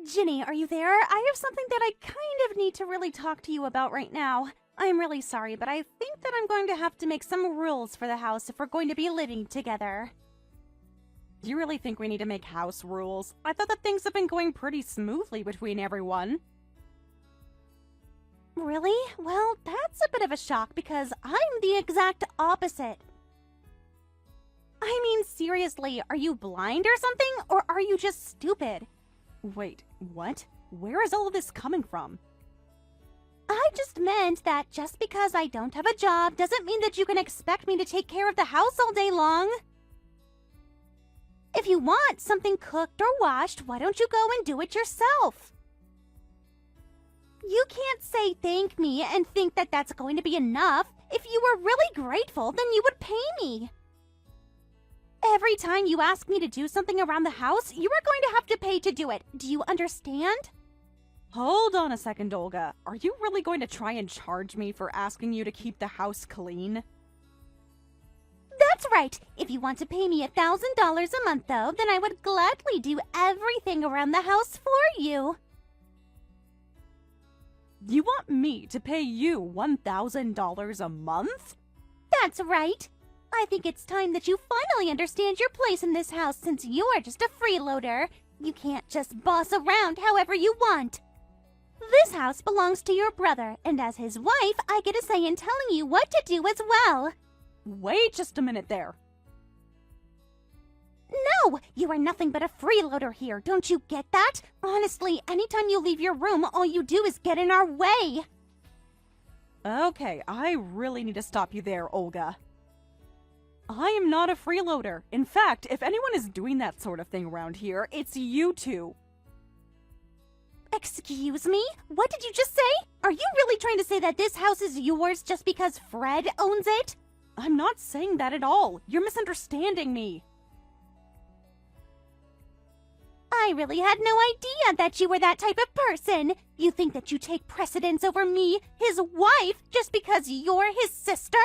Ginny, are you there? I have something that I kind of need to really talk to you about right now. I'm really sorry, but I think that I'm going to have to make some rules for the house if we're going to be living together. Do you really think we need to make house rules? I thought that things have been going pretty smoothly between everyone. Really? Well, that's a bit of a shock because I'm the exact opposite. I mean, seriously, are you blind or something? Or are you just stupid? Wait, what? Where is all of this coming from? I just meant that just because I don't have a job doesn't mean that you can expect me to take care of the house all day long. If you want something cooked or washed, why don't you go and do it yourself? You can't say thank me and think that that's going to be enough. If you were really grateful, then you would pay me. Every time you ask me to do something around the house, you are going to have to pay to do it. Do you understand? Hold on a second, Olga. Are you really going to try and charge me for asking you to keep the house clean? That's right. If you want to pay me $1,000 a month, though, then I would gladly do everything around the house for you. You want me to pay you $1,000 a month? That's right. I think it's time that you finally understand your place in this house since you are just a freeloader. You can't just boss around however you want. This house belongs to your brother, and as his wife, I get a say in telling you what to do as well. Wait just a minute there. No, you are nothing but a freeloader here. Don't you get that? Honestly, anytime you leave your room, all you do is get in our way. Okay, I really need to stop you there, Olga. I am not a freeloader. In fact, if anyone is doing that sort of thing around here, it's you two. Excuse me? What did you just say? Are you really trying to say that this house is yours just because Fred owns it? I'm not saying that at all. You're misunderstanding me. I really had no idea that you were that type of person. You think that you take precedence over me, his wife, just because you're his sister?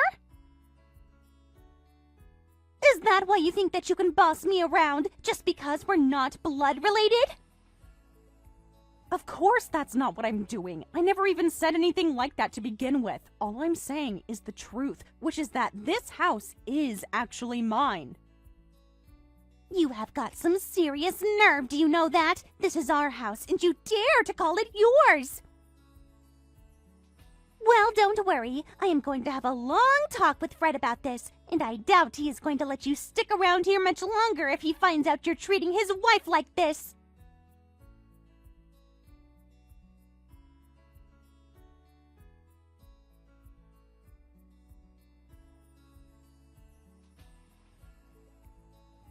Is that why you think that you can boss me around, just because we're not blood related? Of course that's not what I'm doing. I never even said anything like that to begin with. All I'm saying is the truth, which is that this house is actually mine. You have got some serious nerve, do you know that? This is our house, and you dare to call it yours! Well, don't worry. I am going to have a long talk with Fred about this, and I doubt he is going to let you stick around here much longer if he finds out you're treating his wife like this.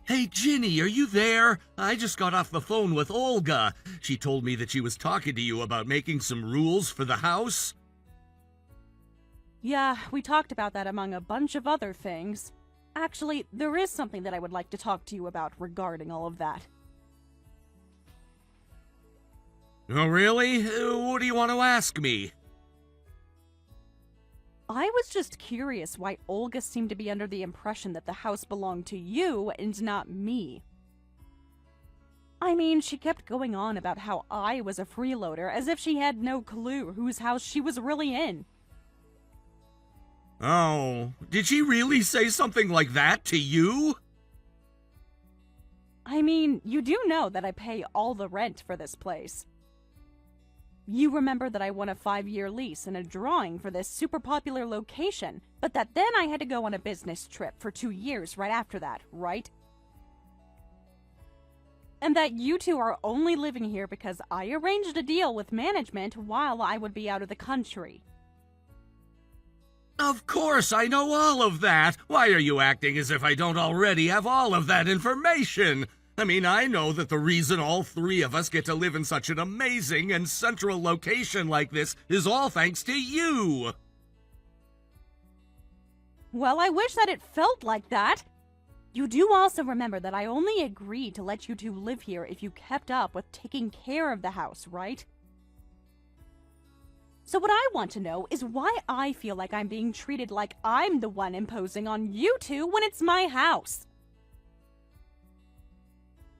Hey, Ginny, are you there? I just got off the phone with Olga. She told me that she was talking to you about making some rules for the house. Yeah, we talked about that among a bunch of other things. Actually, there is something that I would like to talk to you about regarding all of that. Oh, really? What do you want to ask me? I was just curious why Olga seemed to be under the impression that the house belonged to you and not me. I mean, she kept going on about how I was a freeloader as if she had no clue whose house she was really in. Oh, did she really say something like that to you? I mean, you do know that I pay all the rent for this place. You remember that I won a 5-year lease and a drawing for this super popular location, but that then I had to go on a business trip for 2 years right after that, right? And that you two are only living here because I arranged a deal with management while I would be out of the country. Of course, I know all of that. Why are you acting as if I don't already have all of that information? I mean, I know that the reason all three of us get to live in such an amazing and central location like this is all thanks to you. Well, I wish that it felt like that. You do also remember that I only agreed to let you two live here if you kept up with taking care of the house, right? So what I want to know is why I feel like I'm being treated like I'm the one imposing on you two when it's my house.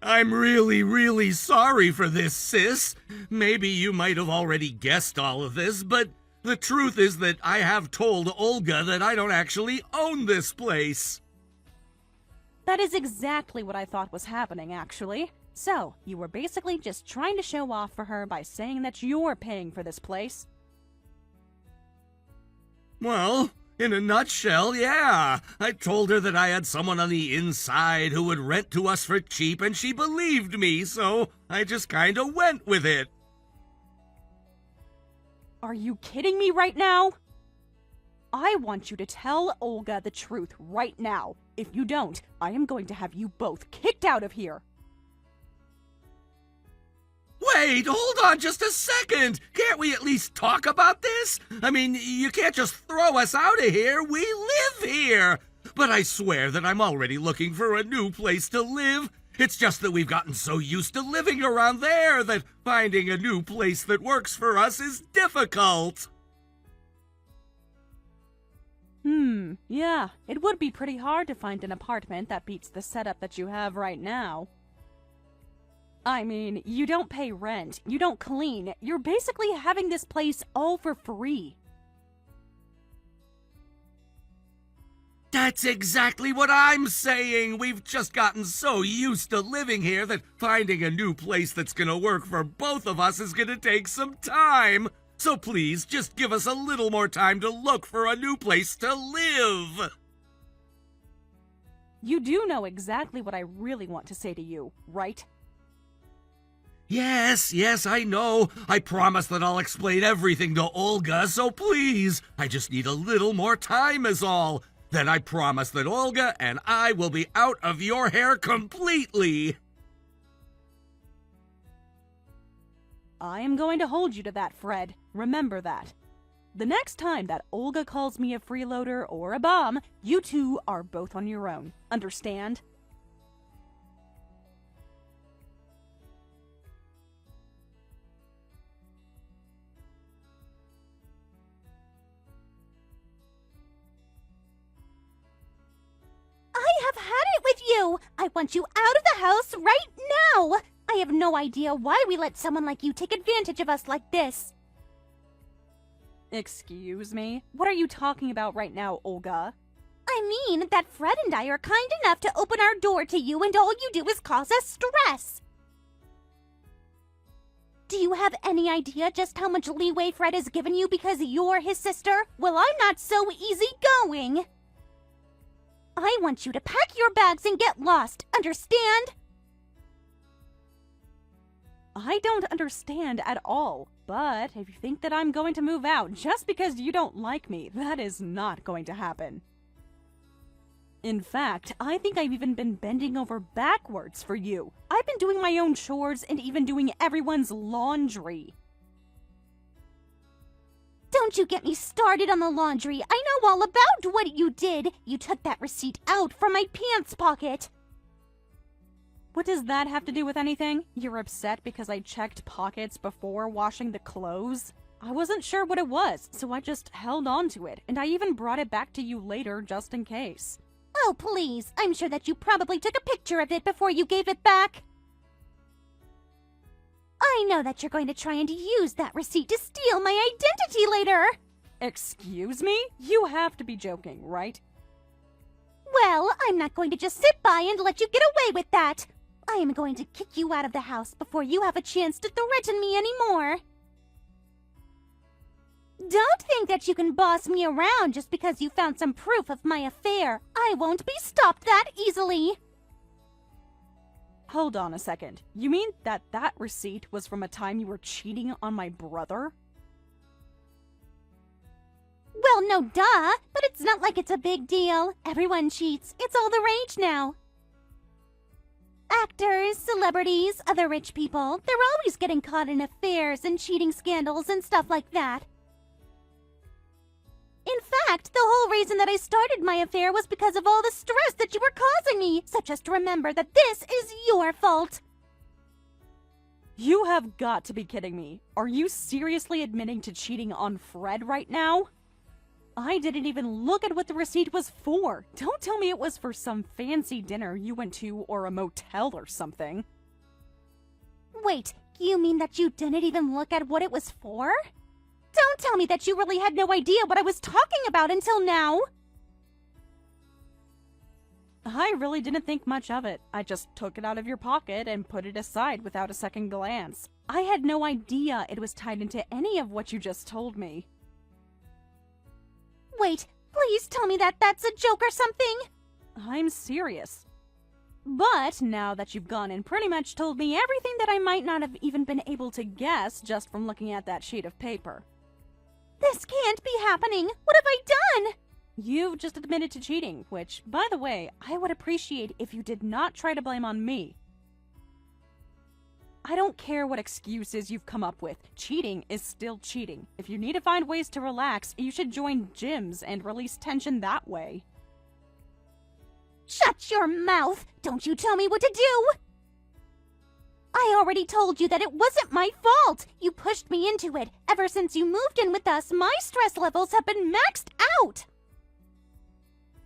I'm really, really sorry for this, sis. Maybe you might have already guessed all of this, but the truth is that I have told Olga that I don't actually own this place. That is exactly what I thought was happening, actually. So, you were basically just trying to show off for her by saying that you're paying for this place. Well, in a nutshell, yeah. I told her that I had someone on the inside who would rent to us for cheap, and she believed me, so I just kinda went with it. Are you kidding me right now? I want you to tell Olga the truth right now. If you don't, I am going to have you both kicked out of here. Wait, hold on just a second! Can't we at least talk about this? I mean, you can't just throw us out of here. We live here! But I swear that I'm already looking for a new place to live. It's just that we've gotten so used to living around there that finding a new place that works for us is difficult. Yeah, it would be pretty hard to find an apartment that beats the setup that you have right now. I mean, you don't pay rent, you don't clean, you're basically having this place all for free. That's exactly what I'm saying! We've just gotten so used to living here that finding a new place that's gonna work for both of us is gonna take some time! So please, just give us a little more time to look for a new place to live! You do know exactly what I really want to say to you, right? Yes, I know. I promise that I'll explain everything to Olga, so please, I just need a little more time is all. Then I promise that Olga and I will be out of your hair completely. I am going to hold you to that, Fred. Remember that. The next time that Olga calls me a freeloader or a bum, you two are both on your own. Understand? I have had it with you! I want you out of the house right now! I have no idea why we let someone like you take advantage of us like this. Excuse me? What are you talking about right now, Olga? I mean that Fred and I are kind enough to open our door to you and all you do is cause us stress. Do you have any idea just how much leeway Fred has given you because you're his sister? Well, I'm not so easygoing. I want you to pack your bags and get lost, understand? I don't understand at all, but if you think that I'm going to move out just because you don't like me, that is not going to happen. In fact, I think I've even been bending over backwards for you. I've been doing my own chores and even doing everyone's laundry. Don't you get me started on the laundry. I know all about what you did. You took that receipt out from my pants pocket. What does that have to do with anything? You're upset because I checked pockets before washing the clothes? I wasn't sure what it was, so I just held on to it, and I even brought it back to you later just in case. Oh, please. I'm sure that you probably took a picture of it before you gave it back. I know that you're going to try and use that receipt to steal my identity later. Excuse me? You have to be joking, right? Well, I'm not going to just sit by and let you get away with that. I am going to kick you out of the house before you have a chance to threaten me anymore. Don't think that you can boss me around just because you found some proof of my affair. I won't be stopped that easily. Hold on a second. You mean that receipt was from a time you were cheating on my brother? Well, no duh, but it's not like it's a big deal. Everyone cheats. It's all the rage now. Actors, celebrities, other rich people, they're always getting caught in affairs and cheating scandals and stuff like that. In fact, the whole reason that I started my affair was because of all the stress that you were causing me. So just remember that this is your fault. You have got to be kidding me. Are you seriously admitting to cheating on Fred right now? I didn't even look at what the receipt was for. Don't tell me it was for some fancy dinner you went to or a motel or something. Wait, you mean that you didn't even look at what it was for? Don't tell me that you really had no idea what I was talking about until now! I really didn't think much of it. I just took it out of your pocket and put it aside without a second glance. I had no idea it was tied into any of what you just told me. Wait, please tell me that that's a joke or something! I'm serious. But now that you've gone and pretty much told me everything that I might not have even been able to guess just from looking at that sheet of paper. This can't be happening! What have I done? You've just admitted to cheating, which, by the way, I would appreciate if you did not try to blame on me. I don't care what excuses you've come up with. Cheating is still cheating. If you need to find ways to relax, you should join gyms and release tension that way. Shut your mouth! Don't you tell me what to do! I already told you that it wasn't my fault! You pushed me into it. Ever since you moved in with us, my stress levels have been maxed out!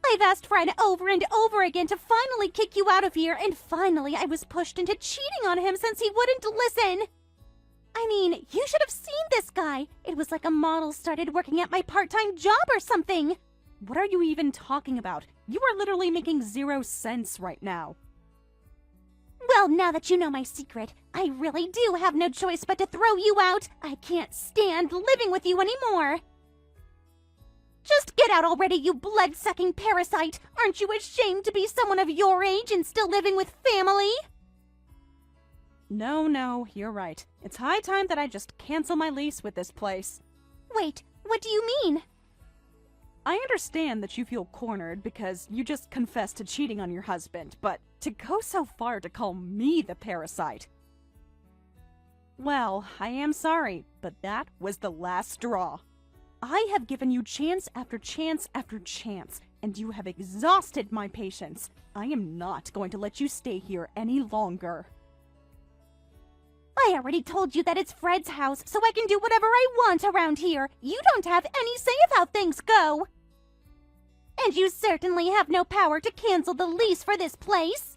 I've asked Fred over and over again to finally kick you out of here, and finally I was pushed into cheating on him since he wouldn't listen! I mean, you should have seen this guy! It was like a model started working at my part-time job or something! What are you even talking about? You are literally making 0 sense right now. Well, now that you know my secret, I really do have no choice but to throw you out! I can't stand living with you anymore! Just get out already, you blood-sucking parasite! Aren't you ashamed to be someone of your age and still living with family? No, you're right. It's high time that I just cancel my lease with this place. Wait, what do you mean? I understand that you feel cornered because you just confessed to cheating on your husband, but to go so far to call me the parasite... Well, I am sorry, but that was the last straw. I have given you chance after chance after chance, and you have exhausted my patience. I am not going to let you stay here any longer. I already told you that it's Fred's house, so I can do whatever I want around here. You don't have any say of how things go. And you certainly have no power to cancel the lease for this place.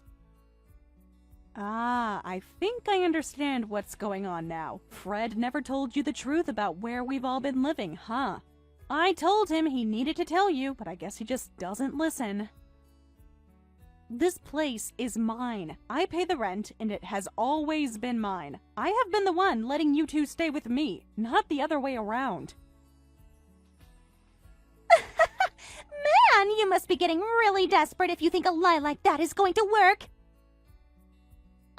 Ah, I think I understand what's going on now. Fred never told you the truth about where we've all been living, huh? I told him he needed to tell you, but I guess he just doesn't listen. This place is mine. I pay the rent, and it has always been mine. I have been the one letting you two stay with me, not the other way around. Man, you must be getting really desperate if you think a lie like that is going to work.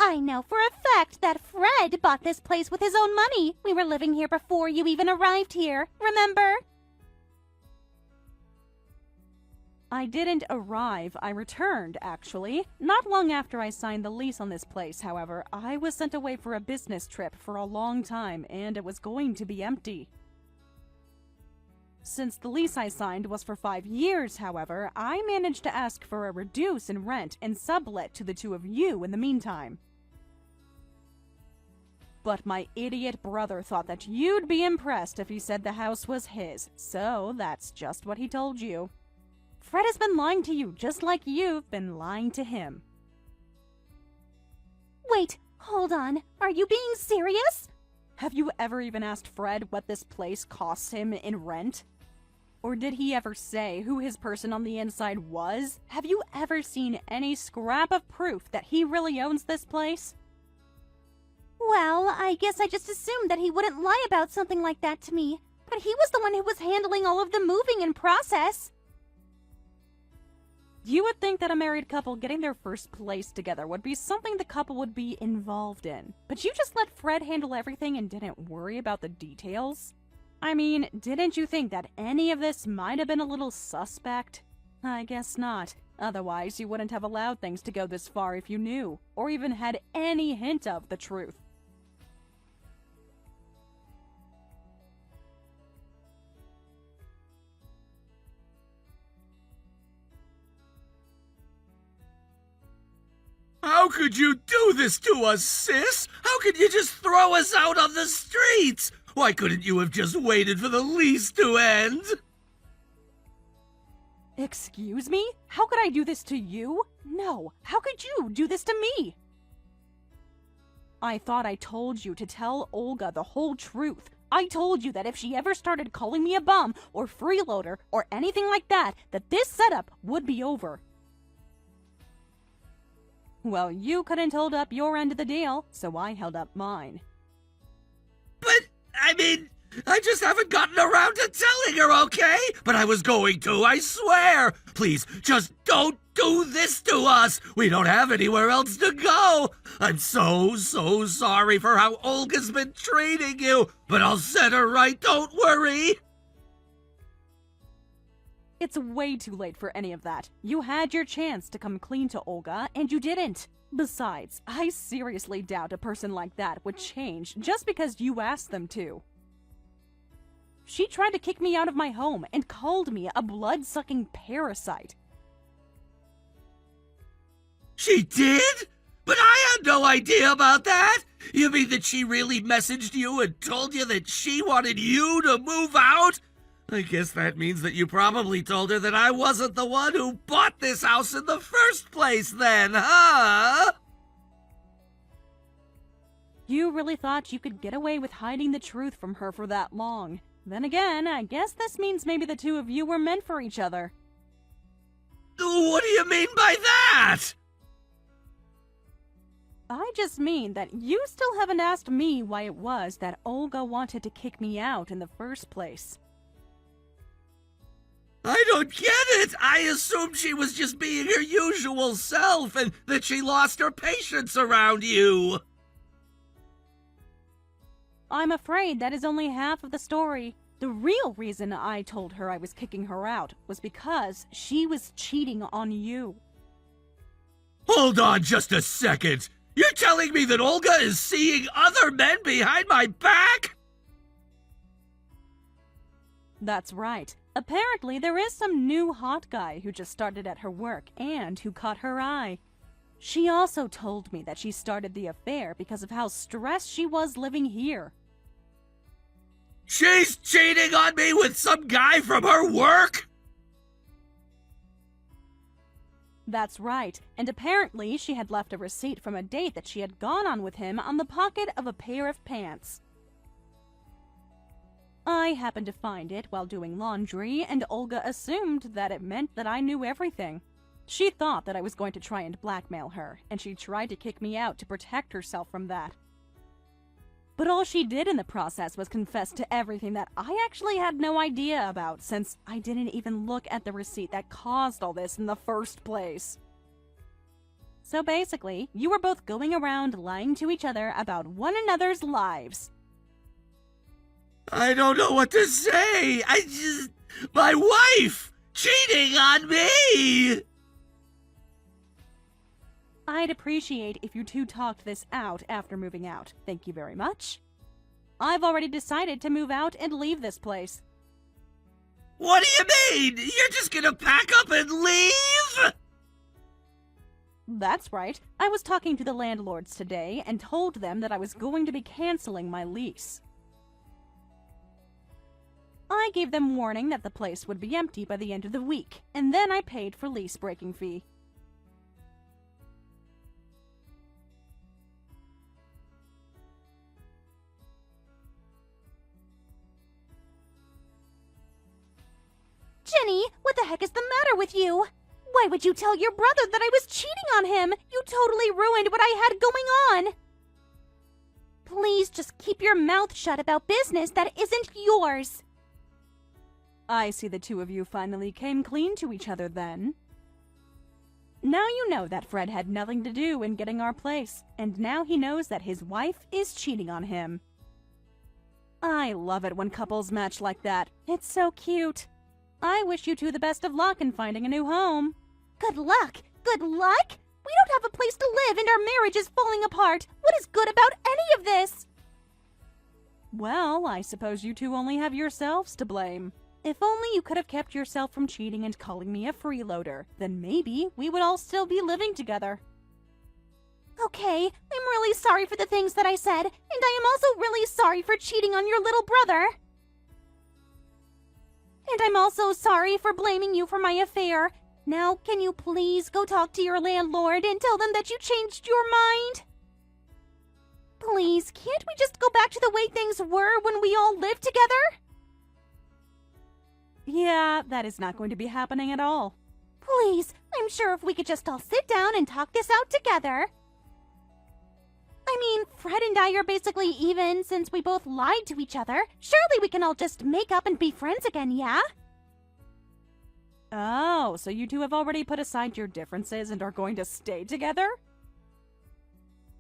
I know for a fact that Fred bought this place with his own money. We were living here before you even arrived here, remember? I didn't arrive, I returned, actually. Not long after I signed the lease on this place, however, I was sent away for a business trip for a long time, and it was going to be empty. Since the lease I signed was for 5 years, however, I managed to ask for a reduce in rent and sublet to the two of you in the meantime. But my idiot brother thought that you'd be impressed if he said the house was his, so that's just what he told you. Fred has been lying to you just like you've been lying to him. Wait, hold on. Are you being serious? Have you ever even asked Fred what this place costs him in rent? Or did he ever say who his person on the inside was? Have you ever seen any scrap of proof that he really owns this place? Well, I guess I just assumed that he wouldn't lie about something like that to me. But he was the one who was handling all of the moving and process. You would think that a married couple getting their first place together would be something the couple would be involved in. But you just let Fred handle everything and didn't worry about the details? I mean, didn't you think that any of this might have been a little suspect? I guess not. Otherwise, you wouldn't have allowed things to go this far if you knew, or even had any hint of the truth. How could you do this to us, sis? How could you just throw us out on the streets? Why couldn't you have just waited for the lease to end? Excuse me? How could I do this to you? No, how could you do this to me? I thought I told you to tell Olga the whole truth. I told you that if she ever started calling me a bum or freeloader or anything like that, that this setup would be over. Well, you couldn't hold up your end of the deal, so I held up mine. But, I just haven't gotten around to telling her, okay? But I was going to, I swear. Please, just don't do this to us. We don't have anywhere else to go. I'm so sorry for how Olga's been treating you, but I'll set her right, don't worry. It's way too late for any of that. You had your chance to come clean to Olga, and you didn't. Besides, I seriously doubt a person like that would change just because you asked them to. She tried to kick me out of my home and called me a blood-sucking parasite. She did? But I had no idea about that. You mean that she really messaged you and told you that she wanted you to move out? I guess that means that you probably told her that I wasn't the one who bought this house in the first place then, huh? You really thought you could get away with hiding the truth from her for that long. Then again, I guess this means maybe the two of you were meant for each other. What do you mean by that? I just mean that you still haven't asked me why it was that Olga wanted to kick me out in the first place. I don't get it! I assumed she was just being her usual self and that she lost her patience around you. I'm afraid that is only half of the story. The real reason I told her I was kicking her out was because she was cheating on you. Hold on just a second. You're telling me that Olga is seeing other men behind my back? That's right. Apparently, there is some new hot guy who just started at her work and who caught her eye. She also told me that she started the affair because of how stressed she was living here. She's cheating on me with some guy from her work? That's right, and apparently she had left a receipt from a date that she had gone on with him on the pocket of a pair of pants. I happened to find it while doing laundry, and Olga assumed that it meant that I knew everything. She thought that I was going to try and blackmail her, and she tried to kick me out to protect herself from that. But all she did in the process was confess to everything that I actually had no idea about, since I didn't even look at the receipt that caused all this in the first place. So basically, you were both going around lying to each other about one another's lives. I don't know what to say. My wife cheating on me! I'd appreciate if you two talked this out after moving out. Thank you very much. I've already decided to move out and leave this place. What do you mean? You're just gonna pack up and leave? That's right. I was talking to the landlords today and told them that I was going to be canceling my lease. I gave them warning that the place would be empty by the end of the week, and then I paid for lease breaking fee. Jenny, what the heck is the matter with you? Why would you tell your brother that I was cheating on him? You totally ruined what I had going on. Please just keep your mouth shut about business that isn't yours. I see the two of you finally came clean to each other then. Now you know that Fred had nothing to do in getting our place, and now he knows that his wife is cheating on him. I love it when couples match like that. It's so cute. I wish you two the best of luck in finding a new home. Good luck? Good luck? We don't have a place to live and our marriage is falling apart. What is good about any of this? Well, I suppose you two only have yourselves to blame. If only you could have kept yourself from cheating and calling me a freeloader, then maybe we would all still be living together. Okay, I'm really sorry for the things that I said, and I am also really sorry for cheating on your little brother. And I'm also sorry for blaming you for my affair. Now, can you please go talk to your landlord and tell them that you changed your mind? Please, can't we just go back to the way things were when we all lived together? Yeah, that is not going to be happening at all. Please, I'm sure if we could just all sit down and talk this out together. I mean, Fred and I are basically even since we both lied to each other. Surely we can all just make up and be friends again, yeah? Oh, so you two have already put aside your differences and are going to stay together?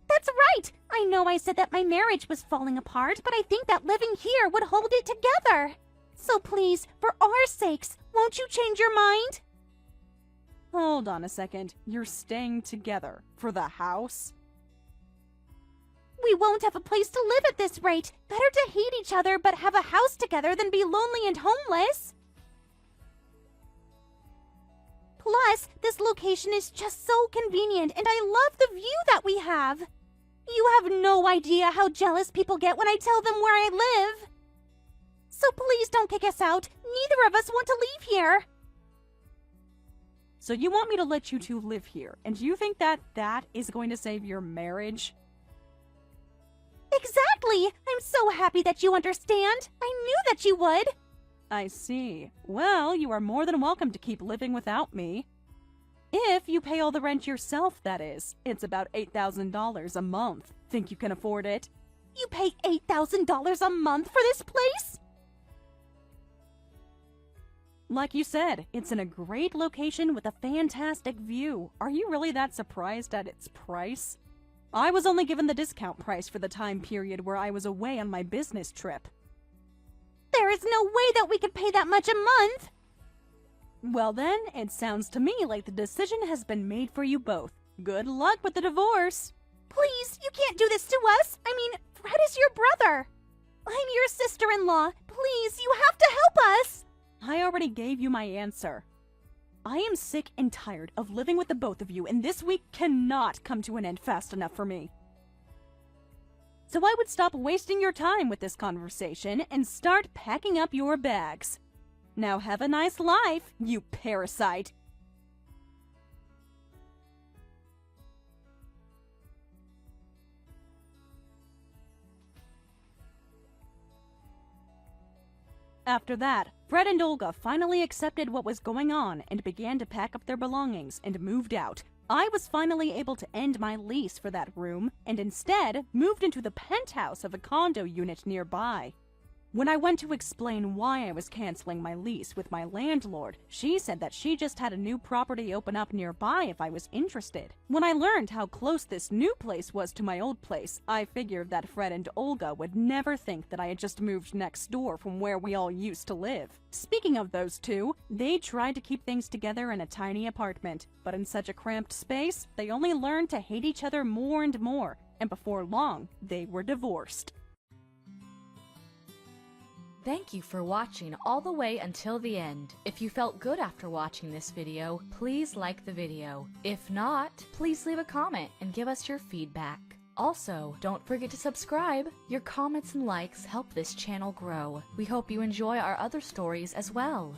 That's right! I know I said that my marriage was falling apart, but I think that living here would hold it together. So please, for our sakes, won't you change your mind? Hold on a second. You're staying together for the house? We won't have a place to live at this rate. Better to hate each other but have a house together than be lonely and homeless. Plus, this location is just so convenient and I love the view that we have. You have no idea how jealous people get when I tell them where I live. So please don't kick us out. Neither of us want to leave here. So you want me to let you two live here, and you think that that is going to save your marriage? Exactly! I'm so happy that you understand. I knew that you would. I see. Well, you are more than welcome to keep living without me. If you pay all the rent yourself, that is. It's about $8,000 a month. Think you can afford it? You pay $8,000 a month for this place? Like you said, it's in a great location with a fantastic view. Are you really that surprised at its price? I was only given the discount price for the time period where I was away on my business trip. There is no way that we could pay that much a month. Well then, it sounds to me like the decision has been made for you both. Good luck with the divorce. Please, you can't do this to us. I mean, Fred is your brother. I'm your sister-in-law. Please, you have to help us. I already gave you my answer. I am sick and tired of living with the both of you, and this week cannot come to an end fast enough for me. So I would stop wasting your time with this conversation and start packing up your bags. Now have a nice life, you parasite. After that, Fred and Olga finally accepted what was going on and began to pack up their belongings and moved out. I was finally able to end my lease for that room and instead moved into the penthouse of a condo unit nearby. When I went to explain why I was canceling my lease with my landlord, she said that she just had a new property open up nearby if I was interested. When I learned how close this new place was to my old place, I figured that Fred and Olga would never think that I had just moved next door from where we all used to live. Speaking of those two, they tried to keep things together in a tiny apartment, but in such a cramped space, they only learned to hate each other more and more, and before long, they were divorced. Thank you for watching all the way until the end. If you felt good after watching this video, please like the video. If not, please leave a comment and give us your feedback. Also, don't forget to subscribe. Your comments and likes help this channel grow. We hope you enjoy our other stories as well.